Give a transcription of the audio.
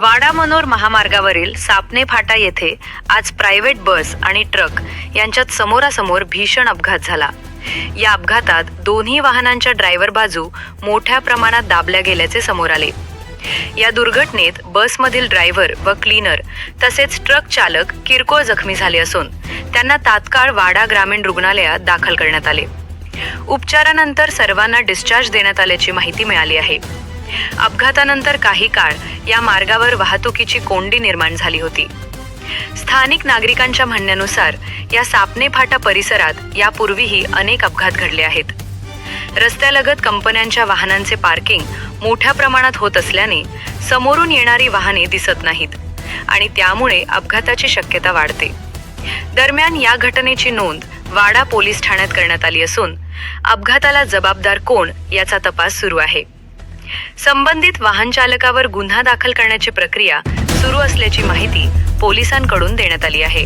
वाडा मनोर महामार्गावरील सापणे फाटा येथे आज प्रायव्हेट बस आणि ट्रक यांच्यात समोरासमोर भीषण अपघात झाला। या अपघातात दोन्ही वाहनांच्या ड्रायव्हर बाजू मोठ्या प्रमाणात दाबल्या गेल्याचे समोर आले। या दुर्घटनेत बसमधील ड्रायव्हर व क्लीनर तसेच ट्रक चालक किरकोळ जखमी झाले असून त्यांना तात्काळ वाडा ग्रामीण रुग्णालयात दाखल करण्यात आले। उपचारानंतर सर्वांना डिस्चार्ज देण्यात आल्याची माहिती मिळाली आहे। अपघातानंतर काही काळ या मार्गावर वाहतुकीची कोंडी निर्माण झाली होती। स्थानिक नागरिकांच्या म्हणण्यानुसार या सापणे फाटा परिसरात यापूर्वीही अनेक अपघात घडले आहेत। रस्त्यालगत कंपन्यांच्या वाहनांचे पार्किंग मोठ्या प्रमाणात होत असल्याने समोरून येणारी वाहने दिसत नाहीत आणि त्यामुळे अपघाताची शक्यता वाढते। दरम्यान या घटनेची नोंद वाडा पोलीस ठाण्यात करण्यात आली असून अपघाताला जबाबदार कोण याचा तपास सुरू आहे। संबंधित वाहन चालकावर गुन्हा दाखल करण्याची प्रक्रिया सुरू असल्याची माहिती पोलिसांकडून देण्यात आली आहे।